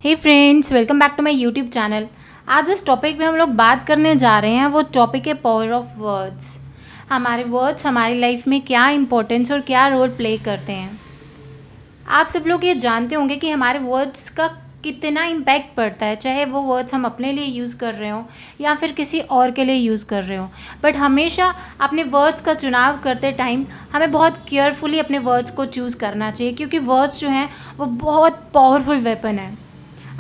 Hey friends, welcome back to my YouTube channel. आज इस topic पे हम लोग बात करने जा रहे हैं, वो टॉपिक है पावर ऑफ वर्ड्स। हमारे वर्ड्स हमारी लाइफ में क्या इंपॉर्टेंस और क्या रोल प्ले करते हैं। आप सब लोग ये जानते होंगे कि हमारे वर्ड्स का कितना इम्पैक्ट पड़ता है, चाहे वो वर्ड्स हम अपने लिए यूज़ कर रहे हों या फिर किसी और के लिए यूज़ कर रहे हों। बट हमेशा अपने वर्ड्स का चुनाव करते टाइम हमें बहुत केयरफुली अपने वर्ड्स को चूज़ करना चाहिए, क्योंकि वर्ड्स जो हैं वो बहुत पावरफुल वेपन है।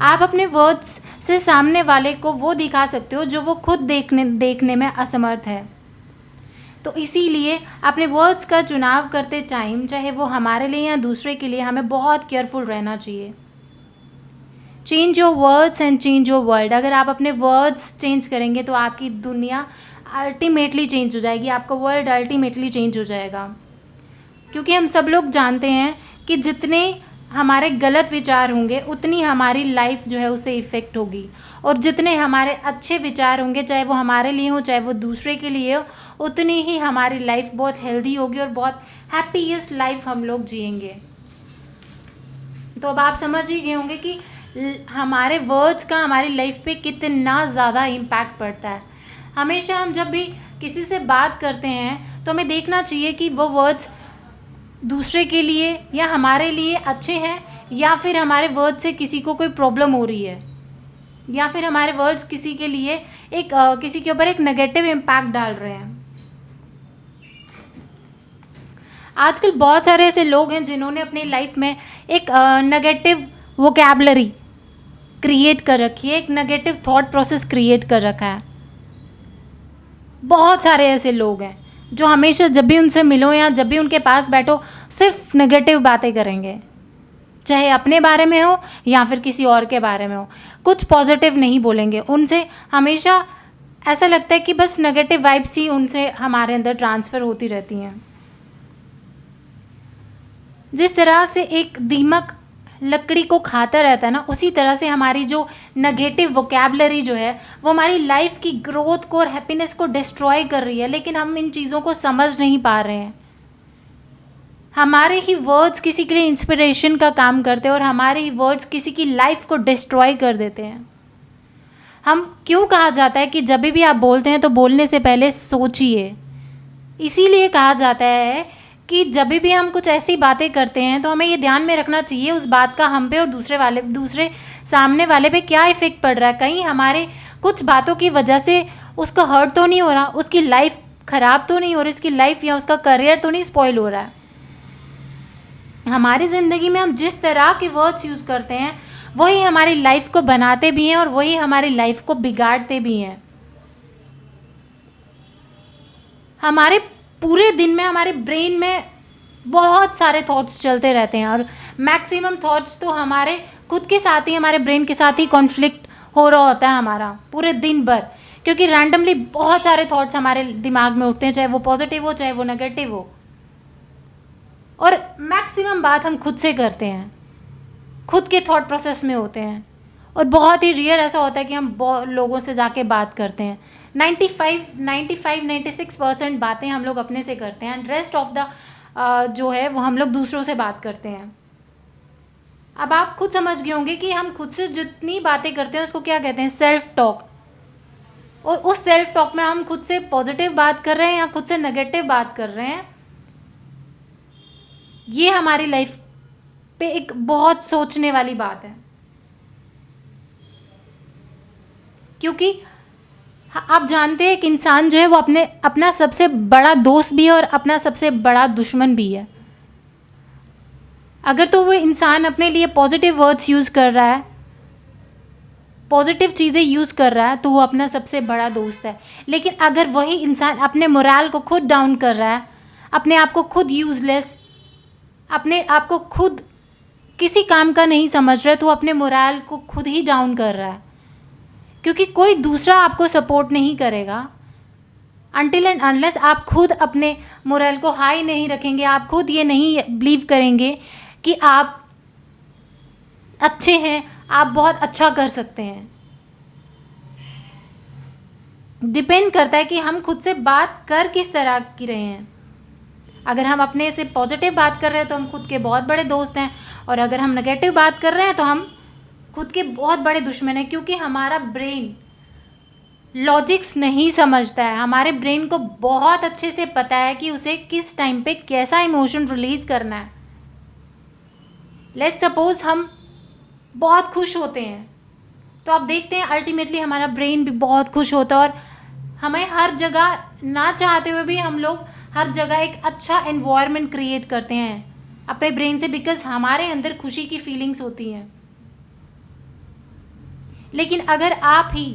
आप अपने वर्ड्स से सामने वाले को वो दिखा सकते हो जो वो खुद देखने में असमर्थ है। तो इसीलिए अपने वर्ड्स का चुनाव करते टाइम, चाहे वो हमारे लिए या दूसरे के लिए, हमें बहुत केयरफुल रहना चाहिए। Change your words and change your world. अगर आप अपने वर्ड्स चेंज करेंगे तो आपकी दुनिया अल्टीमेटली चेंज हो जाएगी, आपका वर्ल्ड अल्टीमेटली चेंज हो जाएगा। क्योंकि हम सब लोग जानते हैं कि जितने हमारे गलत विचार होंगे उतनी हमारी लाइफ जो है उसे इफ़ेक्ट होगी, और जितने हमारे अच्छे विचार होंगे, चाहे वो हमारे लिए हो चाहे वो दूसरे के लिए हो, उतनी ही हमारी लाइफ बहुत हेल्दी होगी और बहुत हैप्पीएस्ट लाइफ हम लोग जिएंगे। तो अब आप समझ ही गए होंगे कि हमारे वर्ड्स का हमारी लाइफ पे कितना ज़्यादा इम्पैक्ट पड़ता है। हमेशा हम जब भी किसी से बात करते हैं तो हमें देखना चाहिए कि वो वर्ड्स दूसरे के लिए या हमारे लिए अच्छे हैं, या फिर हमारे वर्ड से किसी को कोई प्रॉब्लम हो रही है, या फिर हमारे वर्ड्स किसी के लिए किसी के ऊपर एक नेगेटिव इम्पैक्ट डाल रहे हैं। आजकल बहुत सारे ऐसे लोग हैं जिन्होंने अपनी लाइफ में एक नेगेटिव वोकैबलरी क्रिएट कर रखी है, एक नेगेटिव थॉट प्रोसेस क्रिएट कर रखा है। बहुत सारे ऐसे लोग हैं जो हमेशा जब भी उनसे मिलो या जब भी उनके पास बैठो सिर्फ नेगेटिव बातें करेंगे, चाहे अपने बारे में हो या फिर किसी और के बारे में हो। कुछ पॉजिटिव नहीं बोलेंगे। उनसे हमेशा ऐसा लगता है कि बस नेगेटिव वाइब्स ही उनसे हमारे अंदर ट्रांसफ़र होती रहती हैं। जिस तरह से एक दीमक लकड़ी को खाता रहता है ना, उसी तरह से हमारी जो नेगेटिव वोकैबलरी जो है वो हमारी लाइफ की ग्रोथ को और हैप्पीनेस को डिस्ट्रॉय कर रही है, लेकिन हम इन चीज़ों को समझ नहीं पा रहे हैं। हमारे ही वर्ड्स किसी के लिए इंस्पिरेशन का काम करते हैं और हमारे ही वर्ड्स किसी की लाइफ को डिस्ट्रॉय कर देते हैं। हम क्यों कहा जाता है कि जब भी आप बोलते हैं तो बोलने से पहले सोचिए। इसीलिए कहा जाता है कि जब भी हम कुछ ऐसी बातें करते हैं तो हमें ये ध्यान में रखना चाहिए उस बात का हम पे और दूसरे सामने वाले पे क्या इफ़ेक्ट पड़ रहा है। कहीं हमारे कुछ बातों की वजह से उसको हर्ट तो नहीं हो रहा, उसकी लाइफ ख़राब तो नहीं हो रही, उसकी लाइफ या उसका करियर तो नहीं स्पॉइल हो रहा है। हमारी ज़िंदगी में हम जिस तरह के वर्ड्स यूज़ करते हैं वही हमारी लाइफ को बनाते भी हैं और वही हमारी लाइफ को बिगाड़ते भी हैं। हमारे पूरे दिन में हमारे ब्रेन में बहुत सारे थॉट्स चलते रहते हैं, और मैक्सिमम थॉट्स तो हमारे खुद के साथ ही, हमारे ब्रेन के साथ ही कॉन्फ्लिक्ट हो रहा होता है हमारा पूरे दिन भर, क्योंकि रैंडमली बहुत सारे थॉट्स हमारे दिमाग में उठते हैं, चाहे वो पॉजिटिव हो चाहे वो नेगेटिव हो। और मैक्सिमम बात हम खुद से करते हैं, खुद के थॉट प्रोसेस में होते हैं, और बहुत ही रेयर ऐसा होता है कि हम लोगों से जाके बात करते हैं। 96% बातें हम लोग अपने से करते हैं, एंड रेस्ट ऑफ द जो है वो हम लोग दूसरों से बात करते हैं। अब आप खुद समझ गए होंगे कि हम खुद से जितनी बातें करते हैं उसको क्या कहते हैं, सेल्फ टॉक। और उस सेल्फ टॉक में हम खुद से पॉजिटिव बात कर रहे हैं या खुद से नेगेटिव बात कर रहे हैं, ये हमारी लाइफ पे एक बहुत सोचने वाली बात है। क्योंकि आप जानते हैं कि इंसान जो है वो अपना सबसे बड़ा दोस्त भी है और अपना सबसे बड़ा दुश्मन भी है। अगर तो वो इंसान अपने लिए पॉजिटिव वर्ड्स यूज़ कर रहा है, पॉजिटिव चीज़ें यूज़ कर रहा है, तो वो अपना सबसे बड़ा दोस्त है। लेकिन अगर वही इंसान अपने मोरल को खुद डाउन कर रहा है, अपने आप को खुद यूज़लेस, अपने आप को खुद किसी काम का नहीं समझ रहा है, तो अपने मोरल को खुद ही डाउन कर रहा है। क्योंकि कोई दूसरा आपको सपोर्ट नहीं करेगा अनटिल एंड अनलेस आप खुद अपने मोरल को हाई नहीं रखेंगे, आप खुद ये नहीं बिलीव करेंगे कि आप अच्छे हैं, आप बहुत अच्छा कर सकते हैं। डिपेंड करता है कि हम खुद से बात कर किस तरह की रहे हैं। अगर हम अपने से पॉजिटिव बात कर रहे हैं तो हम खुद के बहुत बड़े दोस्त हैं, और अगर हम नेगेटिव बात कर रहे हैं तो हम खुद के बहुत बड़े दुश्मन हैं, क्योंकि हमारा ब्रेन लॉजिक्स नहीं समझता है। हमारे ब्रेन को बहुत अच्छे से पता है कि उसे किस टाइम पे कैसा इमोशन रिलीज करना है। लेट्स सपोज हम बहुत खुश होते हैं, तो आप देखते हैं अल्टीमेटली हमारा ब्रेन भी बहुत खुश होता है, और हमें हर जगह, ना चाहते हुए भी हम लोग हर जगह एक अच्छा एनवायरनमेंट क्रिएट करते हैं अपने ब्रेन से, बिकॉज हमारे अंदर खुशी की फीलिंग्स होती हैं। लेकिन अगर आप ही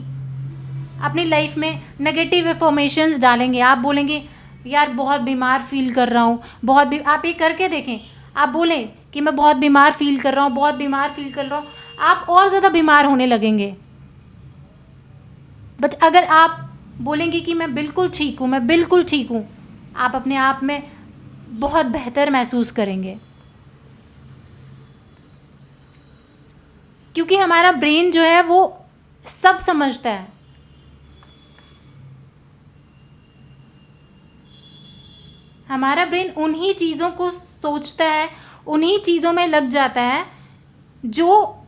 अपनी लाइफ में नेगेटिव इन्फॉर्मेशंस डालेंगे, आप बोलेंगे यार बहुत बीमार फील कर रहा हूँ, आप ये करके देखें, आप बोलें कि मैं बहुत बीमार फील कर रहा हूँ, बहुत बीमार फील कर रहा हूँ, आप और ज़्यादा बीमार होने लगेंगे। बट अगर आप बोलेंगे कि मैं बिल्कुल ठीक हूँ, मैं बिल्कुल ठीक हूँ, आप अपने आप में बहुत बेहतर महसूस करेंगे। क्योंकि हमारा ब्रेन जो है वो सब समझता है। हमारा ब्रेन उन्हीं चीज़ों को सोचता है, उन्हीं चीज़ों में लग जाता है जो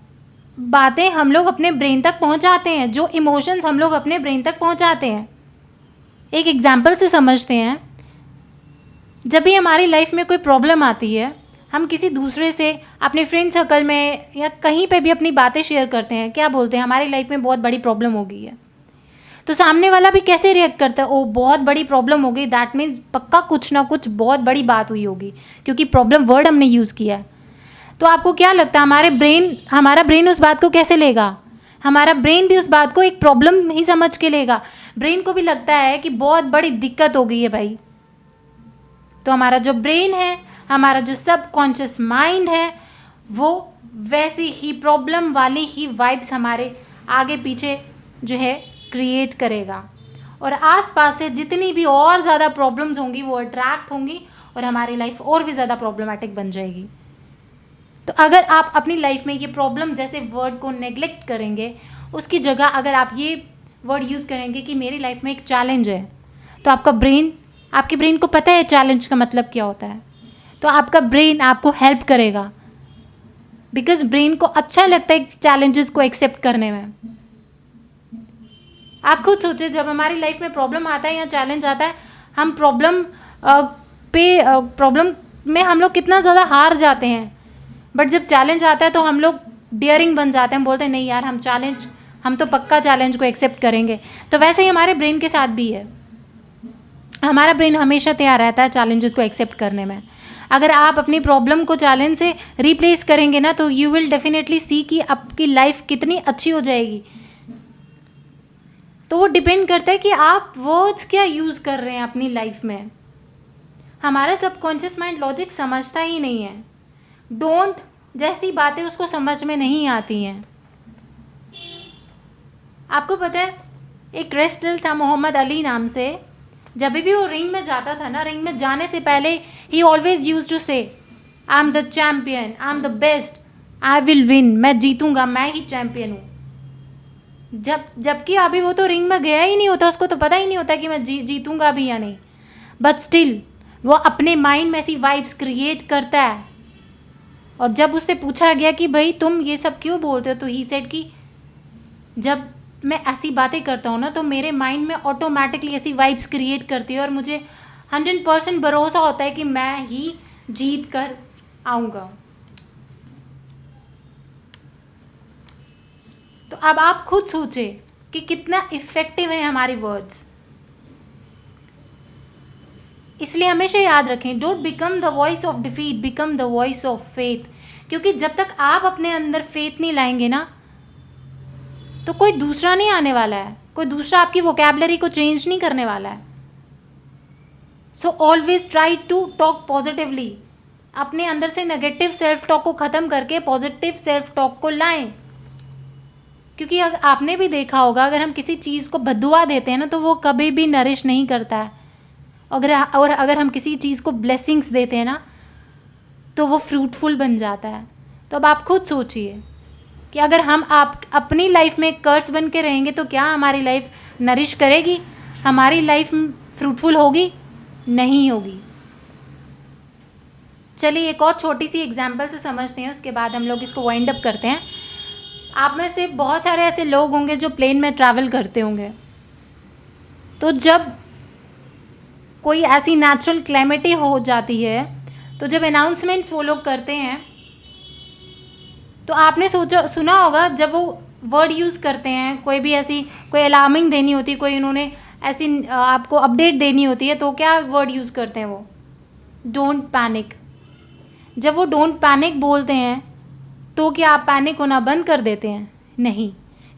बातें हम लोग अपने ब्रेन तक पहुंचाते हैं, जो इमोशंस हम लोग अपने ब्रेन तक पहुंचाते हैं। एक एग्जांपल से समझते हैं। जब भी हमारी लाइफ में कोई प्रॉब्लम आती है, हम किसी दूसरे से, अपने फ्रेंड सर्कल में या कहीं पे भी अपनी बातें शेयर करते हैं, क्या बोलते हैं, हमारी लाइफ में बहुत बड़ी प्रॉब्लम हो गई है, तो सामने वाला भी कैसे रिएक्ट करता है, ओ बहुत बड़ी प्रॉब्लम हो गई, दैट मीन्स पक्का कुछ ना कुछ बहुत बड़ी बात हुई होगी, क्योंकि प्रॉब्लम वर्ड हमने यूज़ किया है। तो आपको क्या लगता है हमारा ब्रेन उस बात को कैसे लेगा? हमारा ब्रेन भी उस बात को एक प्रॉब्लम ही समझ के लेगा। ब्रेन को भी लगता है कि बहुत बड़ी दिक्कत हो गई है भाई। तो हमारा जो ब्रेन है, हमारा जो सबकॉन्शियस माइंड है, वो वैसी ही प्रॉब्लम वाली ही वाइब्स हमारे आगे पीछे जो है क्रिएट करेगा, और आसपास से जितनी भी और ज़्यादा प्रॉब्लम्स होंगी वो अट्रैक्ट होंगी, और हमारी लाइफ और भी ज़्यादा प्रॉब्लमेटिक बन जाएगी। तो अगर आप अपनी लाइफ में ये प्रॉब्लम जैसे वर्ड को नेग्लेक्ट करेंगे, उसकी जगह अगर आप ये वर्ड यूज़ करेंगे कि मेरी लाइफ में एक चैलेंज है, तो आपके ब्रेन को पता है चैलेंज का मतलब क्या होता है, तो आपका ब्रेन आपको हेल्प करेगा, बिकॉज ब्रेन को अच्छा लगता है चैलेंजेस को एक्सेप्ट करने में। आप खुद सोचिए, जब हमारी लाइफ में प्रॉब्लम आता है या चैलेंज आता है, हम प्रॉब्लम में हम लोग कितना ज़्यादा हार जाते हैं, बट जब चैलेंज आता है तो हम लोग डियरिंग बन जाते हैं, हम बोलते हैं नहीं यार हम तो पक्का चैलेंज को एक्सेप्ट करेंगे। तो वैसे ही हमारे ब्रेन के साथ भी है, हमारा ब्रेन हमेशा तैयार रहता है चैलेंजेस को एक्सेप्ट करने में। अगर आप अपनी प्रॉब्लम को चैलेंज से रिप्लेस करेंगे ना, तो यू विल डेफिनेटली सी कि आपकी लाइफ कितनी अच्छी हो जाएगी। तो वो डिपेंड करता है कि आप वर्ड्स क्या यूज़ कर रहे हैं अपनी लाइफ में। हमारा सबकॉन्शियस माइंड लॉजिक समझता ही नहीं है, डोंट जैसी बातें उसको समझ में नहीं आती हैं। आपको पता है, एक रेसलर था मोहम्मद अली नाम से, जब भी वो रिंग में जाता था ना, रिंग में जाने से पहले ही ऑलवेज यूज टू से I am the champion, I am the best, I will win, मैं जीतूंगा, मैं ही चैम्पियन हूँ। जबकि अभी वो तो रिंग में गया ही नहीं होता, उसको तो पता ही नहीं होता कि मैं जीतूंगा भी या नहीं, बट स्टिल वो अपने माइंड में ऐसी वाइब्स क्रिएट करता है। और जब उससे पूछा गया कि भाई तुम ये सब क्यों बोलते हो, तो ही सेड कि जब मैं ऐसी बातें करता हूँ ना, तो मेरे माइंड में ऑटोमेटिकली ऐसी वाइब्स क्रिएट करती है, और मुझे 100% भरोसा होता है कि मैं ही जीत कर आऊँगा। तो अब आप खुद सोचें कि कितना इफ़ेक्टिव है हमारे वर्ड्स। इसलिए हमेशा याद रखें, don't become the voice of defeat, become the voice of faith. क्योंकि जब तक आप अपने अंदर फेथ नहीं लाएंगे ना, तो कोई दूसरा नहीं आने वाला है, कोई दूसरा आपकी वोकैबुलरी को चेंज नहीं करने वाला है। So always try to talk positively. अपने अंदर से नेगेटिव सेल्फ टॉक को ख़त्म करके पॉजिटिव सेल्फ टॉक को लाएं। क्योंकि आपने भी देखा होगा, अगर हम किसी चीज़ को बद्दुआ देते हैं ना, तो वो कभी भी नरिश नहीं करता है। और अगर हम किसी चीज़ को ब्लेसिंग्स देते हैं ना, तो वो फ्रूटफुल बन जाता है। तो अब आप खुद सोचिए कि अगर आप अपनी लाइफ में कर्स बन के रहेंगे, तो क्या हमारी लाइफ नरिश करेगी? हमारी लाइफ फ्रूटफुल होगी? नहीं होगी। चलिए एक और छोटी सी एग्जांपल से समझते हैं, उसके बाद हम लोग इसको वाइंड अप करते हैं। आप में से बहुत सारे ऐसे लोग होंगे जो प्लेन में ट्रैवल करते होंगे। तो जब कोई ऐसी नेचुरल क्लैमिटी हो जाती है, तो जब अनाउंसमेंट्स वो लोग करते हैं, तो आपने सुना होगा जब वो वर्ड यूज़ करते हैं, कोई अलार्मिंग देनी होती, कोई उन्होंने ऐसी आपको अपडेट देनी होती है, तो क्या वर्ड यूज़ करते हैं वो? Don't panic. जब वो डोंट पैनिक बोलते हैं, तो क्या आप पैनिक होना बंद कर देते हैं? नहीं,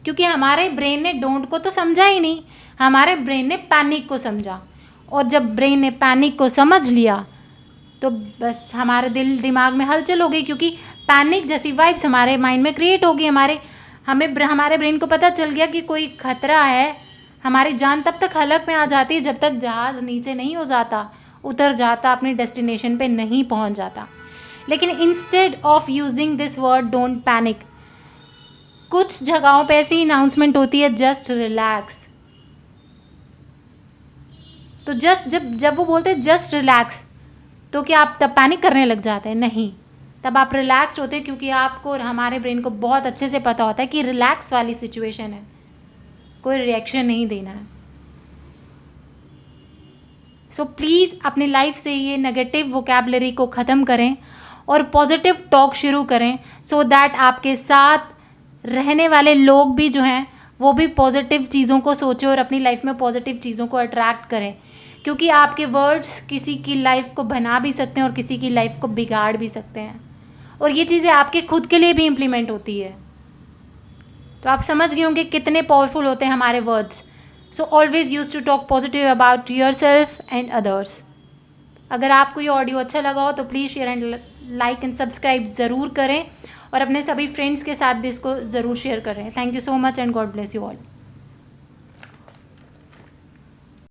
क्योंकि हमारे ब्रेन ने डोंट को तो समझा ही नहीं, हमारे ब्रेन ने पैनिक को समझा। और जब ब्रेन ने पैनिक को समझ लिया, तो बस हमारे दिमाग में हलचल हो गई, क्योंकि पैनिक जैसी वाइब्स हमारे माइंड में क्रिएट होगी। हमारे ब्रेन को पता चल गया कि कोई खतरा है। हमारी जान तब तक हलक में आ जाती है जब तक जहाज़ नीचे नहीं हो जाता, उतर जाता, अपनी डेस्टिनेशन पे नहीं पहुंच जाता। लेकिन instead of using this word don't panic, कुछ जगहों पे ऐसी अनाउंसमेंट होती है जस्ट रिलैक्स। तो जब वो बोलते हैं जस्ट रिलैक्स, तो क्या आप तब पैनिक करने लग जाते हैं? नहीं, तब आप रिलैक्स होते हैं, क्योंकि आपको और हमारे ब्रेन को बहुत अच्छे से पता होता है कि रिलैक्स वाली सिचुएशन है, कोई रिएक्शन नहीं देना है। सो प्लीज़ अपनी लाइफ से ये नेगेटिव वोकैबलरी को ख़त्म करें और पॉजिटिव टॉक शुरू करें, सो दैट आपके साथ रहने वाले लोग भी जो हैं वो भी पॉजिटिव चीज़ों को सोचें और अपनी लाइफ में पॉजिटिव चीज़ों को अट्रैक्ट करें, क्योंकि आपके वर्ड्स किसी की लाइफ को बना भी सकते हैं और किसी की लाइफ को बिगाड़ भी सकते हैं, और ये चीज़ें आपके खुद के लिए भी इम्प्लीमेंट होती है। तो आप समझ गए होंगे कितने पावरफुल होते हैं हमारे words. So always use to talk positive about yourself and others. अगर आपको ये ऑडियो अच्छा लगा हो तो please share and like and subscribe ज़रूर करें, और अपने सभी फ्रेंड्स के साथ भी इसको ज़रूर शेयर करें। Thank you so much and God bless you all.